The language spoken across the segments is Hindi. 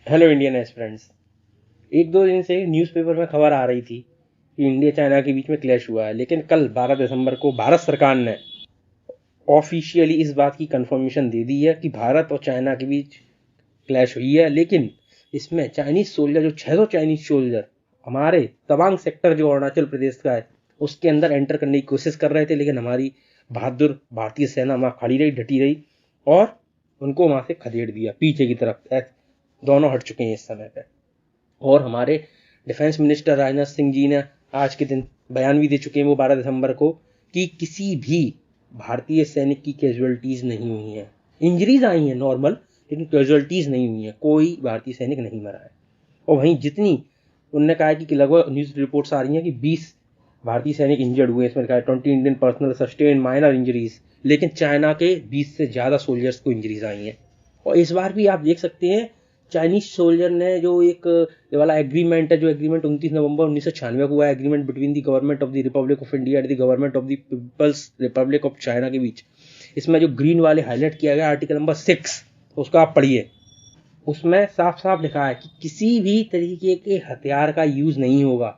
Hello Indian aspirants. एक दो दिन से न्यूज़पेपर में खबर आ रही थी कि इंडिया चाइना के बीच में क्लैश हुआ है, लेकिन कल 12 दिसंबर को भारत सरकार ने ऑफिशियली इस बात की कंफर्मेशन दे दी है कि भारत और चाइना के बीच क्लैश हुई है। लेकिन इसमें चाइनीज सोल्जर, जो 600 चाइनीज सोल्जर हमारे तवांग सेक्टर जो अरुणाचल प्रदेश का है उसके अंदर एंटर करने की कोशिश कर रहे थे, लेकिन हमारी बहादुर भारतीय सेना वहाँ खड़ी रही, डटी रही और उनको वहाँ से खदेड़ दिया पीछे की तरफ। दोनों हट चुके हैं इस समय पे। और हमारे डिफेंस मिनिस्टर राजनाथ सिंह जी ने आज के दिन बयान भी दे चुके हैं, वो 12 दिसंबर को, कि किसी भी भारतीय सैनिक की कैजुअलिटीज नहीं हुई हैं। इंजरीज आई हैं नॉर्मल, लेकिन कैजुअलिटीज नहीं हुई हैं, कोई भारतीय सैनिक नहीं मरा है। और वहीं जितनी उन्होंने कहा कि लगभग न्यूज रिपोर्ट्स आ रही हैं कि 20 भारतीय सैनिक इंजर्ड हुए, इसमें कहा 20 Indian personal sustain minor injuries, लेकिन चाइना के 20 से ज़्यादा सोल्जर्स को इंजरीज आई हैं। और इस बार भी आप देख सकते हैं चाइनीज सोल्जर ने जो एक ये वाला एग्रीमेंट है, जो एग्रीमेंट 29 नवंबर 1996 को हुआ है, agreement between the government of the Republic of India and the government of the People's Republic of China के बीच, इसमें जो ग्रीन वाले हाईलाइट किया गया आर्टिकल नंबर 6, उसका आप पढ़िए। उसमें साफ साफ लिखा है कि किसी भी तरीके के हथियार का यूज नहीं होगा।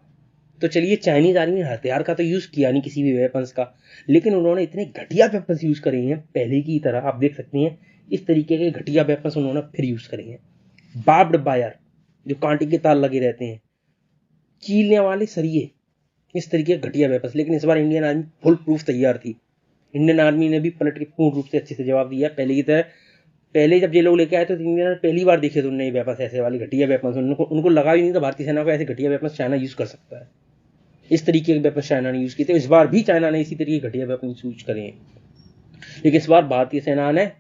तो चलिए, चाइनीज आर्मी ने हथियार का तो यूज किया नहीं, किसी भी वेपन्स का, लेकिन उन्होंने इतने घटिया वेपन्स यूज करे हैं पहले की तरह। आप देख सकते हैं इस तरीके के घटिया वेपन्स उन्होंने फिर यूज करे हैं। बार्ब्ड वायर, जो कांटे के तार लगे रहते हैं, चीलने वाले सरिये, इस तरीके के घटिया वेपन्स। लेकिन इस बार इंडियन आर्मी फुल प्रूफ तैयार थी। इंडियन आर्मी ने भी पलट के पूर्ण रूप से अच्छे से जवाब दिया पहले की तरह। पहले जब ये लोग लेके आए तो इंडियन ने पहली बार देखे थे उन्होंने वेपन्स, ऐसे वाले घटिया वेपन्स। उनको लगा भी नहीं था भारतीय सेना को ऐसे घटिया वेपन्स चाइना यूज कर सकता है। इस तरीके के वेपन्स चाइना ने यूज किए थे। इस बार भी चाइना ने इसी तरीके के घटिया वेपन्स यूज करे हैं, लेकिन इस बार भारतीय सेना ने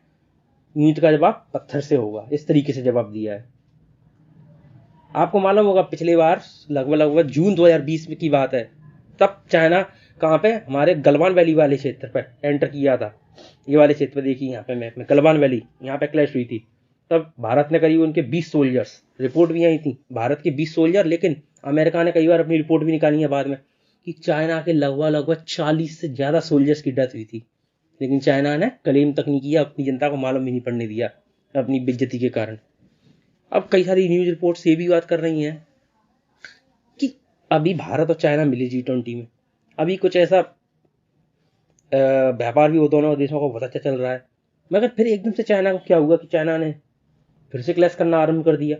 ईंट का जवाब पत्थर से होगा, इस तरीके से जवाब दिया है। आपको मालूम होगा पिछले बार लगभग जून 2020 की बात है, तब चाइना कहाँ पे, हमारे गलवान वैली वाले क्षेत्र पे एंटर किया था। ये वाले क्षेत्र पे देखिए, यहाँ पे मैप में गलवान वैली, यहाँ पे क्लैश हुई थी। तब भारत ने करीब उनके 20 सोल्जर्स, रिपोर्ट भी आई थी भारत के 20 सोल्जर, लेकिन अमेरिका ने कई बार अपनी रिपोर्ट भी निकाली है बाद में कि चाइना के लगभग 40 से ज़्यादा सोल्जर्स की डेथ हुई थी। लेकिन चाइना ने क्लेम तक नहीं किया, अपनी जनता को मालूम भी नहीं पड़ने दिया अपनी बेइज्जती के कारण। अब कई सारी न्यूज रिपोर्ट्स ये भी बात कर रही हैं कि अभी भारत और चाइना मिले G20 में, अभी कुछ ऐसा व्यापार भी वो दोनों देशों को बहुत अच्छा चल रहा है। मगर फिर एकदम से चाइना को क्या हुआ कि चाइना ने फिर से क्लैश करना आरंभ कर दिया।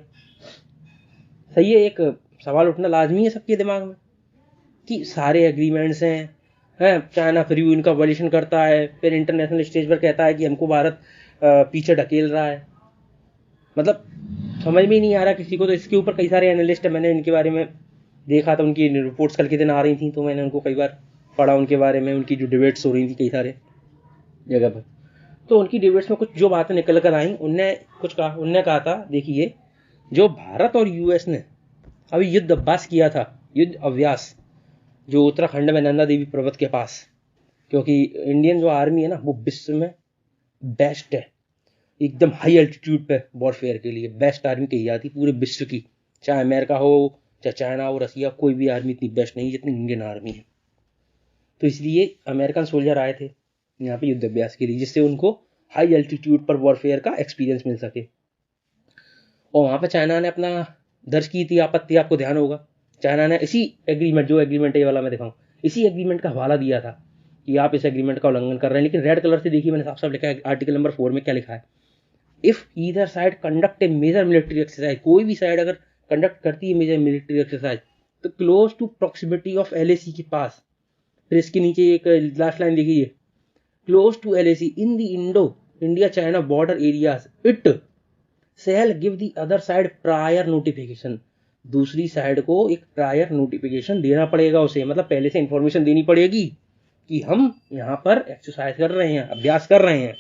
सही है, एक सवाल उठना लाजमी है सबके दिमाग में कि सारे एग्रीमेंट्स हैं, चाइना फिर भी इनका वॉल्यूशन करता है, फिर इंटरनेशनल स्टेज पर कहता है कि हमको भारत पीछे ढकेल रहा है। मतलब समझ में ही नहीं आ रहा किसी को। तो इसके ऊपर कई सारे एनालिस्ट, मैंने इनके बारे में देखा था, उनकी रिपोर्ट्स कल के दिन आ रही थी, तो मैंने उनको कई बार पढ़ा उनके बारे में, उनकी जो डिबेट्स हो रही थी कई सारे जगह पर। तो उनकी डिबेट्स में कुछ जो बातें निकल कर आई, उनने कहा था, देखिए, जो भारत और यूएस ने अभी युद्ध अभ्यास किया था, युद्ध अभ्यास जो उत्तराखंड में नंदा देवी पर्वत के पास, क्योंकि इंडियन जो आर्मी है ना, वो विश्व में बेस्ट है, एकदम हाई एल्टीट्यूड पे वॉरफेयर के लिए बेस्ट आर्मी कही जाती पूरे विश्व की। चाहे अमेरिका हो, चाहे चाइना हो, रसिया, कोई भी आर्मी इतनी बेस्ट नहीं जितनी इंडियन आर्मी है। तो इसलिए अमेरिकन सोल्जर आए थे यहाँ पे युद्ध अभ्यास के लिए, जिससे उनको हाई एल्टीट्यूड पर वॉरफेयर का एक्सपीरियंस मिल सके। और वहाँ पे चाइना ने अपना दर्ज की थी आपत्ति, आपको ध्यान होगा। चाइना ने इसी एग्रीमेंट, जो एग्रीमेंट है ये वाला मैं दिखाऊँ, इसी एग्रीमेंट का हवाला दिया था कि आप इस एग्रीमेंट का उल्लंघन कर रहे हैं। लेकिन रेड कलर से देखिए, मैंने साफ साफ लिखा है आर्टिकल नंबर 4 में क्या लिखा है। If either side conduct a major military exercise, कोई भी साइड अगर कंडक्ट करती है मेजर मिलिट्री एक्सरसाइज, तो close to proximity of LAC के पास, फिर इसके नीचे एक लास्ट लाइन देखिए, close to LAC in the Indo India China border areas, it shall give the other side prior notification. दूसरी साइड को एक प्रायर नोटिफिकेशन देना पड़ेगा उसे, मतलब पहले से इंफॉर्मेशन देनी पड़ेगी कि हम यहाँ पर एक्सरसाइज कर रहे हैं, अभ्यास कर रहे हैं।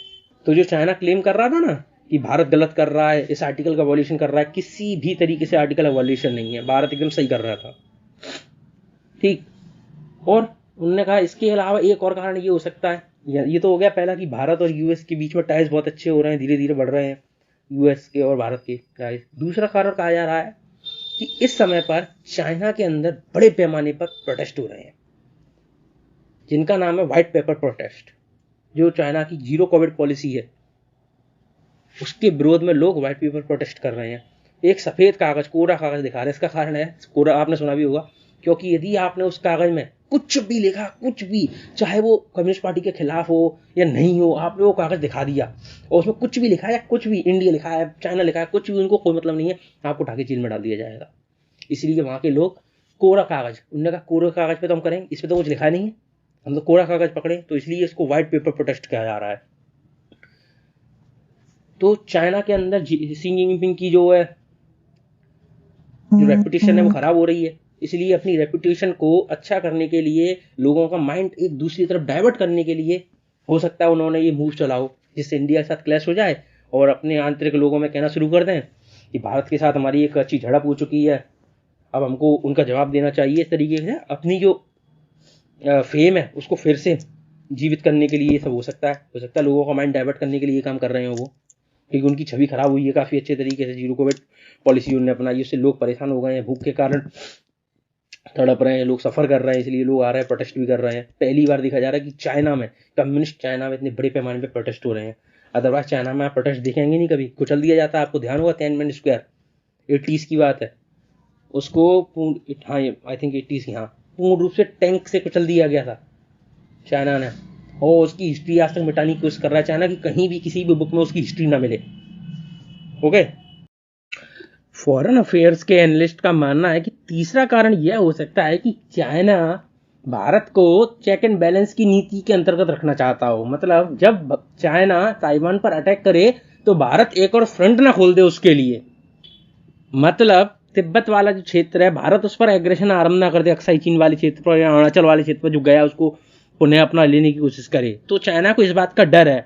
तो जो चाइना क्लेम कर रहा था ना कि भारत गलत कर रहा है, इस आर्टिकल का वॉल्यूशन कर रहा है, किसी भी तरीके से आर्टिकल का वॉल्यूशन नहीं है, भारत एकदम सही कर रहा था। ठीक। और उन्होंने कहा इसके अलावा एक और कारण ये हो सकता है, ये तो हो गया पहला कि भारत और यूएस के बीच में टाइज बहुत अच्छे हो रहे हैं, धीरे धीरे बढ़ रहे हैं यूएस के और भारत के टाइज। दूसरा कारण कहा जा रहा है कि इस समय पर चाइना के अंदर बड़े पैमाने पर प्रोटेस्ट हो रहे हैं, जिनका नाम है व्हाइट पेपर प्रोटेस्ट। जो चाइना की जीरो कोविड पॉलिसी है उसके विरोध में लोग व्हाइट पेपर प्रोटेस्ट कर रहे हैं। एक सफेद कागज, कोरा कागज दिखा रहे हैं। इसका कारण है, कोरा आपने सुना भी होगा, क्योंकि यदि आपने उस कागज में कुछ भी लिखा, कुछ भी, चाहे वो कम्युनिस्ट पार्टी के खिलाफ हो या नहीं हो, आपने वो कागज दिखा दिया और उसमें कुछ भी लिखा है, कुछ भी इंडिया लिखा है, चाइना लिखा है, कुछ भी, उनको कोई मतलब नहीं है, आपको उठा के जेल में डाल दिया जाएगा। इसलिए वहां के लोग कोरा कागज, उन्होंने कहा कोरा कागज पे तो हम करेंगे, इस पे तो कुछ लिखा नहीं है, हम तो कोरा कागज पकड़े, तो इसलिए इसको व्हाइट पेपर प्रोटेस्ट कहा जा रहा है। तो चाइना के अंदर शी जिनपिंग की जो रेपुटेशन है वो खराब हो रही है, इसलिए अपनी रेपुटेशन को अच्छा करने के लिए, लोगों का माइंड एक दूसरी तरफ डाइवर्ट करने के लिए, हो सकता है उन्होंने ये मूव चलाओ जिससे इंडिया के साथ क्लैश हो जाए और अपने आंतरिक लोगों में कहना शुरू कर दें कि भारत के साथ हमारी एक अच्छी झड़प हो चुकी है, अब हमको उनका जवाब देना चाहिए। इस तरीके से अपनी जो फेम है उसको फिर से जीवित करने के लिए ये सब हो सकता है लोगों का माइंड डाइवर्ट करने के लिए ये काम कर रहे हो वो, क्योंकि उनकी छवि खराब हुई है काफ़ी अच्छे तरीके से। जीरो कोविड पॉलिसी उन्होंने अपनाई, उससे लोग परेशान हो गए हैं, भूख के कारण तड़प रहे हैं, लोग सफ़र कर रहे हैं, इसलिए लोग आ रहे हैं, प्रोटेस्ट भी कर रहे हैं। पहली बार देखा जा रहा है कि चाइना में, कम्युनिस्ट चाइना में इतने बड़े पैमाने पर प्रोटेस्ट हो रहे हैं। अदरवाइज चाइना में आप प्रोटेस्ट देखेंगे नहीं कभी, कुचल दिया जाता है। आपको ध्यान होगा तियानमेन स्क्वायर 80s की बात है, उसको हाँ आई थिंक 80s की, हाँ, पूर्ण रूप से टैंक से कुचल दिया गया था चाइना ने, और उसकी हिस्ट्री आज तक मिटाने की कोशिश कर रहा है चाइना, कि कहीं भी किसी भी बुक में उसकी हिस्ट्री ना मिले। ओके, फॉरेन अफेयर्स के एनालिस्ट का मानना है कि तीसरा कारण यह हो सकता है कि चाइना भारत को चेक एंड बैलेंस की नीति के अंतर्गत रखना चाहता हो। मतलब जब चाइना ताइवान पर अटैक करे तो भारत एक और फ्रंट ना खोल दे उसके लिए। मतलब तिब्बत वाला जो क्षेत्र है, भारत उस पर एग्रेशन आरंभ ना कर दे, अक्साई चीन वाले क्षेत्र पर या अरुणाचल वाले क्षेत्र पर जो गया उसको पुनः अपना लेने की कोशिश करे। तो चाइना को इस बात का डर है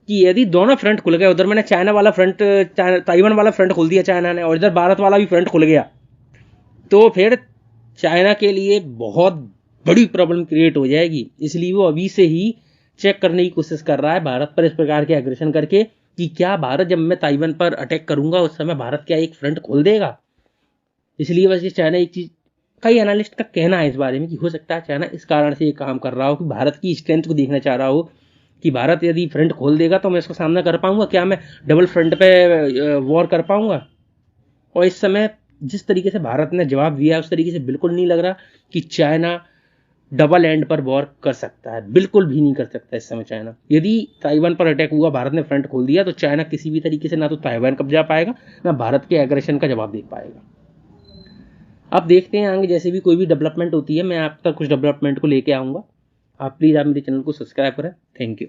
कि यदि दोनों फ्रंट खुल गए, उधर मैंने चाइना वाला फ्रंट, ताइवान वाला फ्रंट खोल दिया चाइना ने, और इधर भारत वाला भी फ्रंट खुल गया, तो फिर चाइना के लिए बहुत बड़ी प्रॉब्लम क्रिएट हो जाएगी। इसलिए वो अभी से ही चेक करने की कोशिश कर रहा है भारत पर इस प्रकार के एग्रेशन करके, कि क्या भारत जब मैं ताइवान पर अटैक करूंगा उस समय भारत क्या एक फ्रंट खोल देगा। इसलिए बस ये चाइना एक चीज, कई एनालिस्ट का कहना है इस बारे में कि हो सकता है चाइना इस कारण से ये काम कर रहा हो कि भारत की स्ट्रेंथ को देखना चाह रहा हो, कि भारत यदि फ्रंट खोल देगा तो मैं इसका सामना कर पाऊंगा, क्या मैं डबल फ्रंट पे वॉर कर पाऊंगा। और इस समय जिस तरीके से भारत ने जवाब दिया उस तरीके से बिल्कुल नहीं लग रहा कि चाइना डबल एंड पर वॉर कर सकता है, बिल्कुल भी नहीं कर सकता इस समय चाइना। यदि ताइवान पर अटैक हुआ, भारत ने फ्रंट खोल दिया, तो चाइना किसी भी तरीके से ना तो ताइवान कब्जा पाएगा, ना भारत के एग्रेशन का जवाब दे पाएगा। अब देखते हैं आगे जैसे भी कोई भी डेवलपमेंट होती है, मैं आप तक कुछ डेवलपमेंट को लेके आऊंगा। आप प्लीज़ आप मेरे चैनल को सब्सक्राइब करें। Thank you.